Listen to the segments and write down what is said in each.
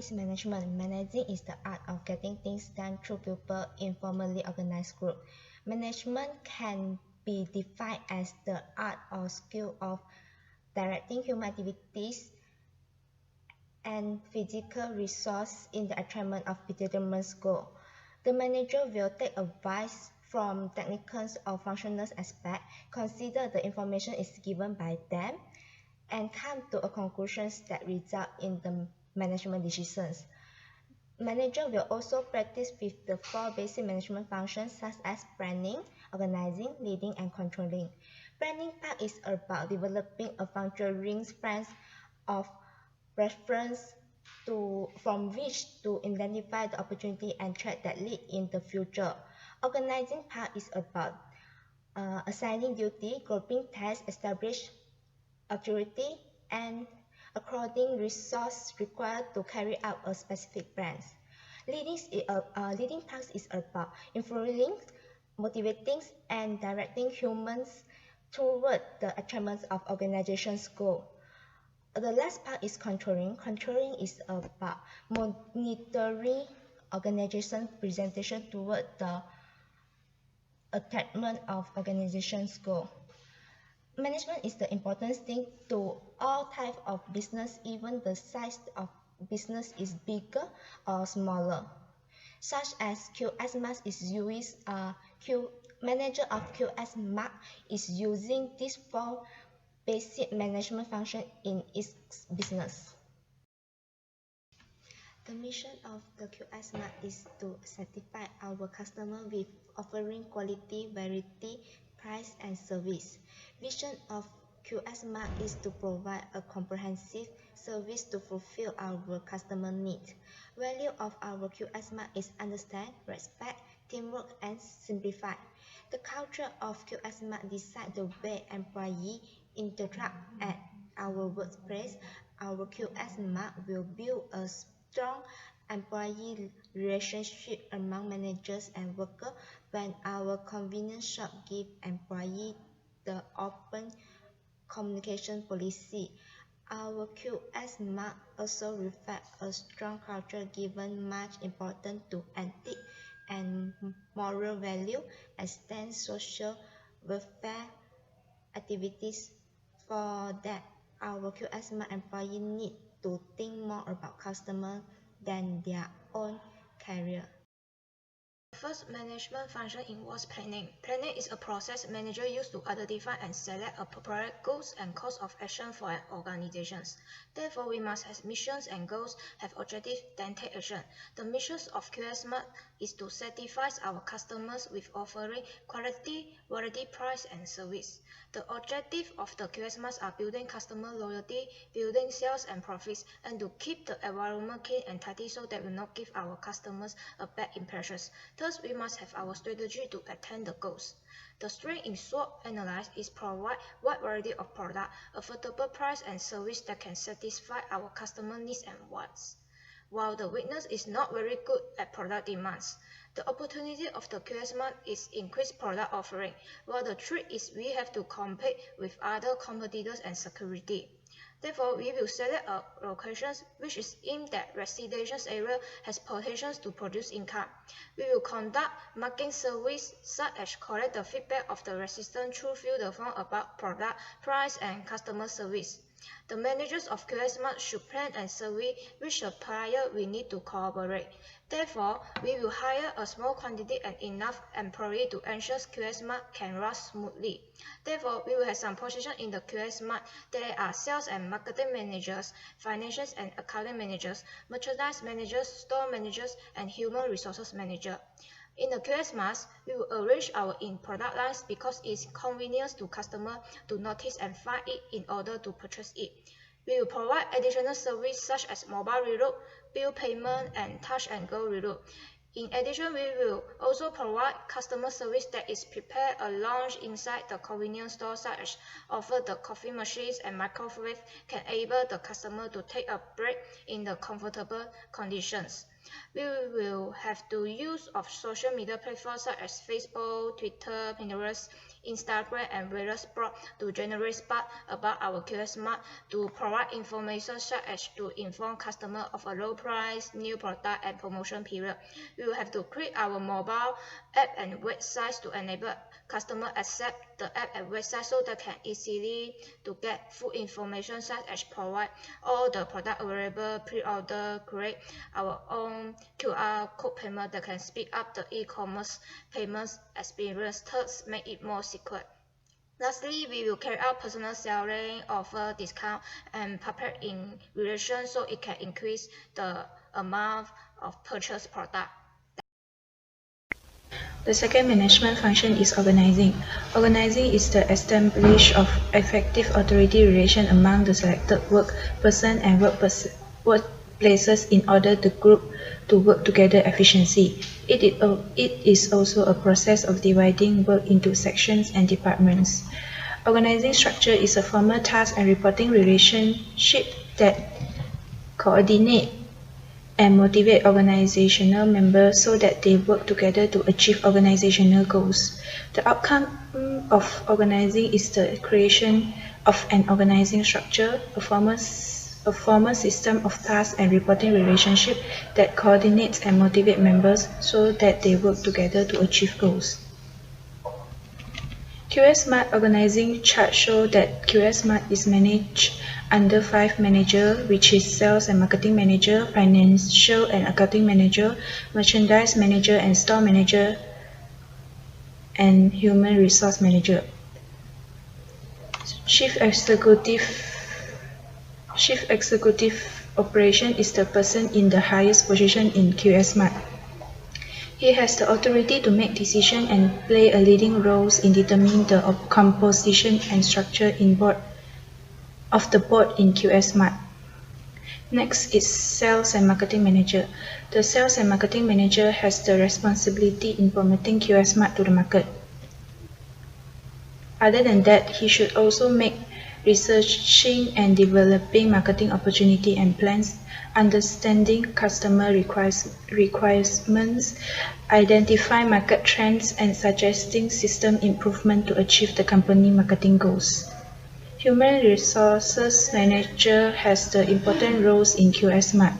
is management. Managing is the art of getting things done through people in formally organized group. Management can be defined as the art or skill of directing human activities and physical resource in the achievement of determined goal. The manager will take advice from technical or functional aspects, consider the information is given by them, and come to a conclusions that result in the management decisions. Manager will also practice with the 4 basic management functions such as planning, organizing, leading, and controlling. Planning part is about developing a functioning plan of reference from which to identify the opportunity and threat that lead in the future. Organizing part is about assigning duty, grouping tasks, establish authority, and according resource required to carry out a specific plan. Leading part is about influencing, motivating, and directing humans toward the achievement of organization's goal. The last part is controlling. Controlling is about monitoring organization presentation toward the attainment of organization's goal. Management is the important thing to all types of business, even the size of business is bigger or smaller. Such as QS Max is used, manager of QS Max is using these 4 basic management function in its business. The mission of the QS Max is to satisfy our customer with offering quality, variety, price, and service. Vision of QS Max is to provide a comprehensive service to fulfill our customer needs. Value of our QS Max is understand, respect, teamwork, and simplify. The culture of QS Max decides the way employees interact at our workplace. Our QS Max will build a strong employee relationship among managers and workers when our convenience shop give employees the open communication policy. Our QS Max also reflects a strong culture given much importance to ethics and moral value, extend social welfare activities. For that, our QS Max employees need to think more about customers than their own career. The first management function involves planning. Planning is a process manager use to identify and select appropriate goals and course of action for an organization. Therefore, we must have missions and goals, have objectives, then take action. The missions of QS Max is to satisfy our customers with offering quality, variety, price, and service. The objective of the QS Max are building customer loyalty, building sales and profits, and to keep the environment clean and tidy so that we will not give our customers a bad impression. Thus, we must have our strategy to attain the goals. The strength in SWOT analysis is provide wide variety of product, affordable price and service that can satisfy our customer needs and wants. While the weakness is not very good at product demands, the opportunity of the QS Max is increased product offering, while the threat is we have to compete with other competitors and security. Therefore, we will select a location which is in that residential area has potential to produce income. We will conduct marketing surveys such as collect the feedback of the residents through fill the form about product, price, and customer service. The managers of QS Max should plan and survey which supplier we need to cooperate. Therefore, we will hire a small quantity and enough employees to ensure QS Max can run smoothly. Therefore, we will have some position in the QS Max. There are sales and marketing managers, financial and accounting managers, merchandise managers, store managers, and human resources manager. In the QS Max, we will arrange our in product lines because it is convenient to customers to notice and find it in order to purchase it. We will provide additional services such as mobile reload, bill payment, and touch and go reload. In addition, we will also provide customer service that is prepare a lounge inside the convenience store such as offer the coffee machines and microwave can enable the customer to take a break in the comfortable conditions. We will have to use of social media platforms such as Facebook, Twitter, Pinterest, Instagram, and various blogs to generate spark about our QS Smart to provide information such as to inform customer of a low price, new product, and promotion period. We will have to create our mobile app and websites to enable customer accept the app and website so they can easily to get full information such as provide all the product available, pre-order, create our own QR code payment that can speed up the e-commerce payments experience, thus make it more secure. Lastly, we will carry out personal selling, offer discount, and prepare in relation so it can increase the amount of purchased product. The second management function is organizing. Organizing is the establishment of effective authority relation among the selected work person and workplaces in order the group to work together efficiently. It is also a process of dividing work into sections and departments. Organizing structure is a formal task and reporting relationship that coordinate and motivate organizational members so that they work together to achieve organizational goals. The outcome of organizing is the creation of an organizing structure, a formal system of tasks and reporting relationship that coordinates and motivate members so that they work together to achieve goals. QS Smart organizing chart show that QS Smart is managed under 5 managers, which is Sales and Marketing Manager, Financial and Accounting Manager, Merchandise Manager and Store Manager, and Human Resource Manager. Chief Executive Operation is the person in the highest position in QS Smart. He has the authority to make decisions and play a leading role in determining the composition and structure of the board in QS Smart. Next is Sales and Marketing Manager. The Sales and Marketing Manager has the responsibility in promoting QS Smart to the market. Other than that, he should also make researching and developing marketing opportunity and plans, understanding customer requirements, identify market trends, and suggesting system improvement to achieve the company marketing goals. Human Resources Manager has the important roles in QS Smart.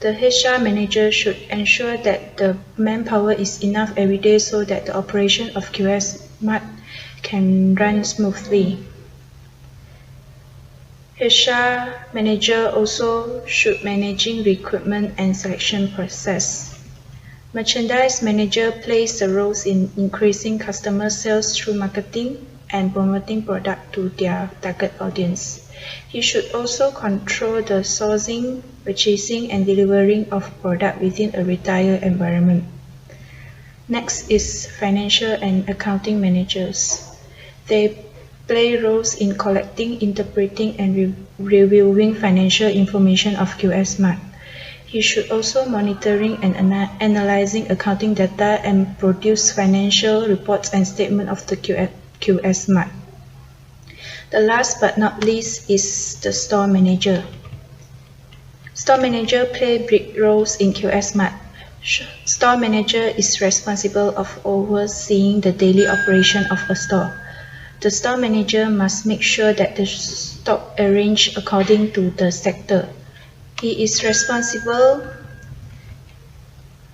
The HR manager should ensure that the manpower is enough every day so that the operation of QS Smart can run smoothly. HR manager also should managing recruitment and selection process. Merchandise manager plays the roles in increasing customer sales through marketing and promoting product to their target audience. He should also control the sourcing, purchasing, and delivering of product within a retail environment. Next is financial and accounting managers. They play roles in collecting, interpreting, and reviewing financial information of QS Smart. He should also monitoring and analyzing accounting data and produce financial reports and statements of the QS Smart. The last but not least is the store manager. Store manager play big roles in QS Smart. Store manager is responsible of overseeing the daily operation of a store. The store manager must make sure that the stock arranged according to the sector. He is responsible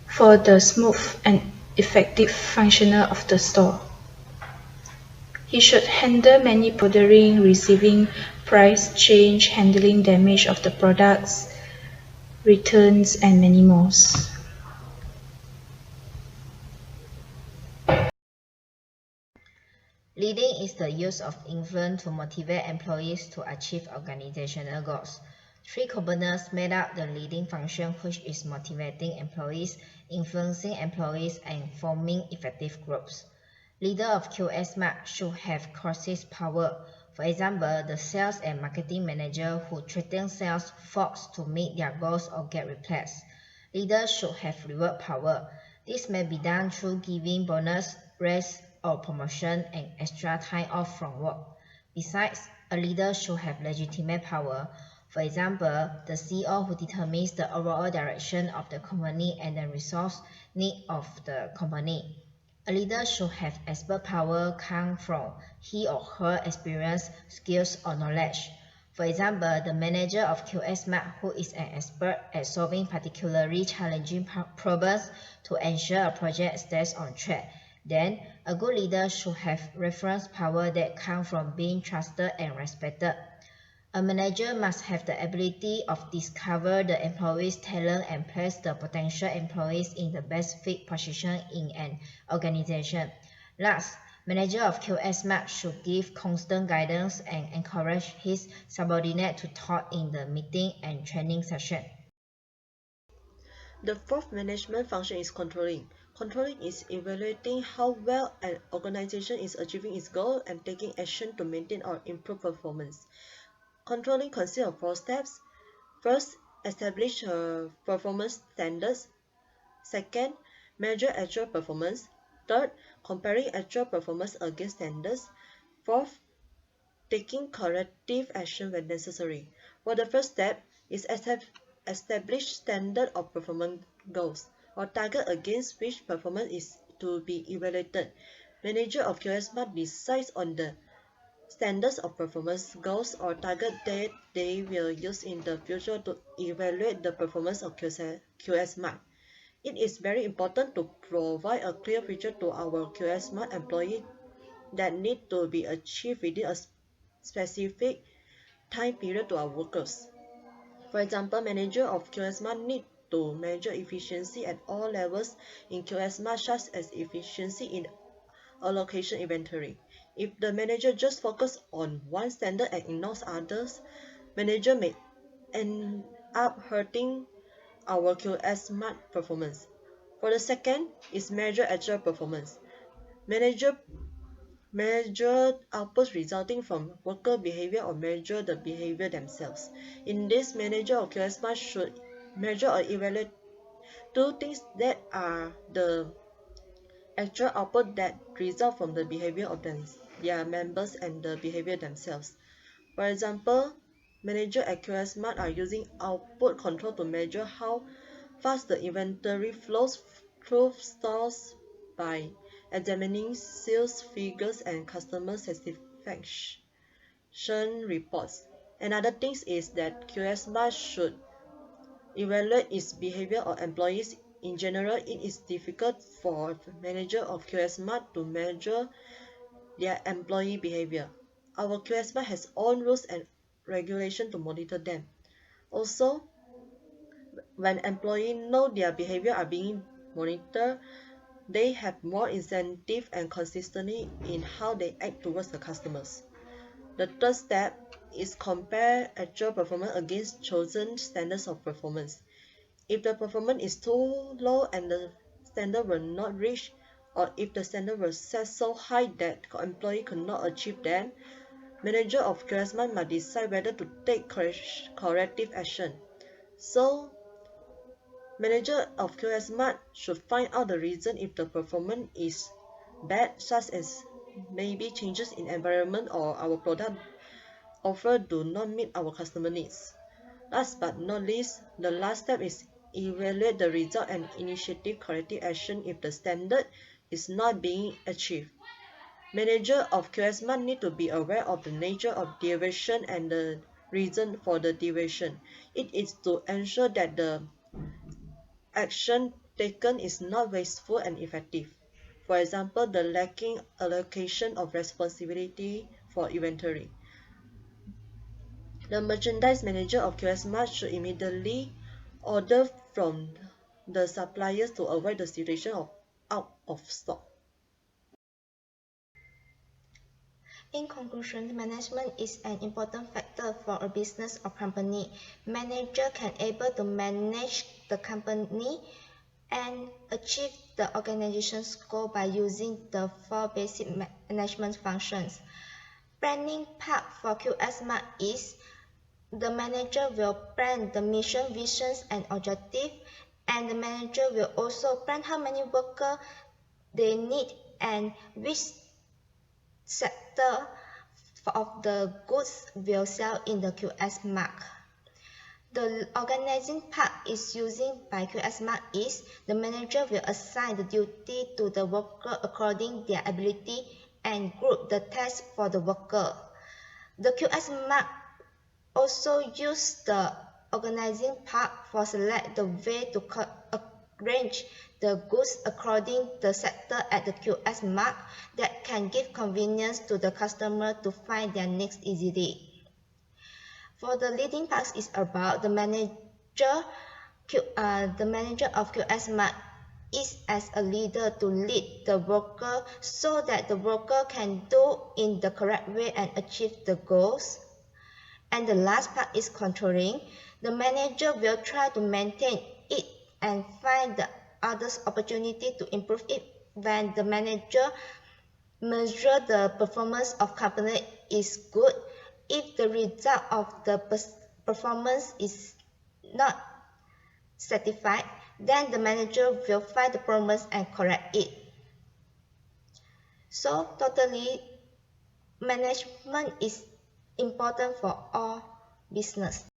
for the smooth and effective function of the store. He should handle many ordering, receiving price change, handling damage of the products, returns, and many more. Leading is the use of influence to motivate employees to achieve organizational goals. 3 components made up the leading function, which is motivating employees, influencing employees, and forming effective groups. Leader of QS Smart should have crisis power. For example, the sales and marketing manager who threatens sales folks to meet their goals or get replaced. Leaders should have reward power. This may be done through giving bonus, raise, or promotion and extra time off from work. Besides, a leader should have legitimate power. For example, the CEO who determines the overall direction of the company and the resource need of the company. A leader should have expert power come from he or her experience, skills, or knowledge. For example, the manager of QSMart who is an expert at solving particularly challenging problems to ensure a project stays on track. Then, a good leader should have reference power that comes from being trusted and respected. A manager must have the ability of discover the employees' talent and place the potential employees in the best fit position in an organization. Last, manager of QSMAP should give constant guidance and encourage his subordinate to talk in the meeting and training session. The fourth management function is controlling. Controlling is evaluating how well an organization is achieving its goal and taking action to maintain or improve performance. Controlling consists of 4 steps. First, establish performance standards. Second, measure actual performance. Third, comparing actual performance against standards. Fourth, taking corrective action when necessary. For the first step is establish standard of performance goals or target against which performance is to be evaluated. Manager of QSMart decides on the standards of performance goals or target that they will use in the future to evaluate the performance of QSMart. It is very important to provide a clear picture to our QSMart employee that need to be achieved within a specific time period to our workers. For example, manager of QSMart need to measure efficiency at all levels in QSMart, such as efficiency in allocation inventory. If the manager just focus on one standard and ignores others, manager may end up hurting our QSMart performance. For the second is measure actual performance. Manager measure outputs resulting from worker behavior or measure the behavior themselves. In this, manager of QSMart should measure or evaluate 2 things that are the actual output that result from the behavior of their members and the behavior themselves. For example, manager at QSMart are using output control to measure how fast the inventory flows through stores by examining sales figures and customer satisfaction reports. Another thing is that QSMart should evaluate its behavior of employees. In general, it is difficult for the manager of QSMart to measure their employee behavior. Our QSMart has own rules and regulations to monitor them. Also, when employees know their behavior are being monitored, they have more incentive and consistency in how they act towards the customers. The third step is compare actual performance against chosen standards of performance. If the performance is too low and the standard will not reach, or if the standard was set so high that employee could not achieve them, manager of QSMart must decide whether to take corrective action. So, manager of QSMart should find out the reason if the performance is bad, such as maybe changes in environment or our product offer do not meet our customer needs. Last but not least, the last step is evaluate the result and initiate corrective action if the standard is not being achieved. Manager of QSMart need to be aware of the nature of deviation and the reason for the deviation. It is to ensure that the action taken is not wasteful and effective. For example, the lacking allocation of responsibility for inventory. The merchandise manager of QSMart should immediately order from the suppliers to avoid the situation of out of stock. In conclusion, management is an important factor for a business or company. Manager can able to manage the company and achieve the organization's goal by using the 4 basic management functions. Planning part for QSMart is the manager will plan the mission, visions, and objective, and the manager will also plan how many workers they need and which sector of the goods will sell in the QS mark. The organizing part is using by QS Mark is the manager will assign the duty to the worker according their ability and group the tasks for the worker. The QS Mark also use the organizing part for select the way to arrange the goods according the sector at the QS Mark that can give convenience to the customer to find their needs easily. For the leading parts is about the manager of QS Mark is as a leader to lead the worker so that the worker can do in the correct way and achieve the goals. And the last part is controlling. The manager will try to maintain it and find the others opportunity to improve it. When the manager measure the performance of company is good, if the result of the performance is not satisfied, then the manager will find the problems and correct it. So totally, management is important for all business.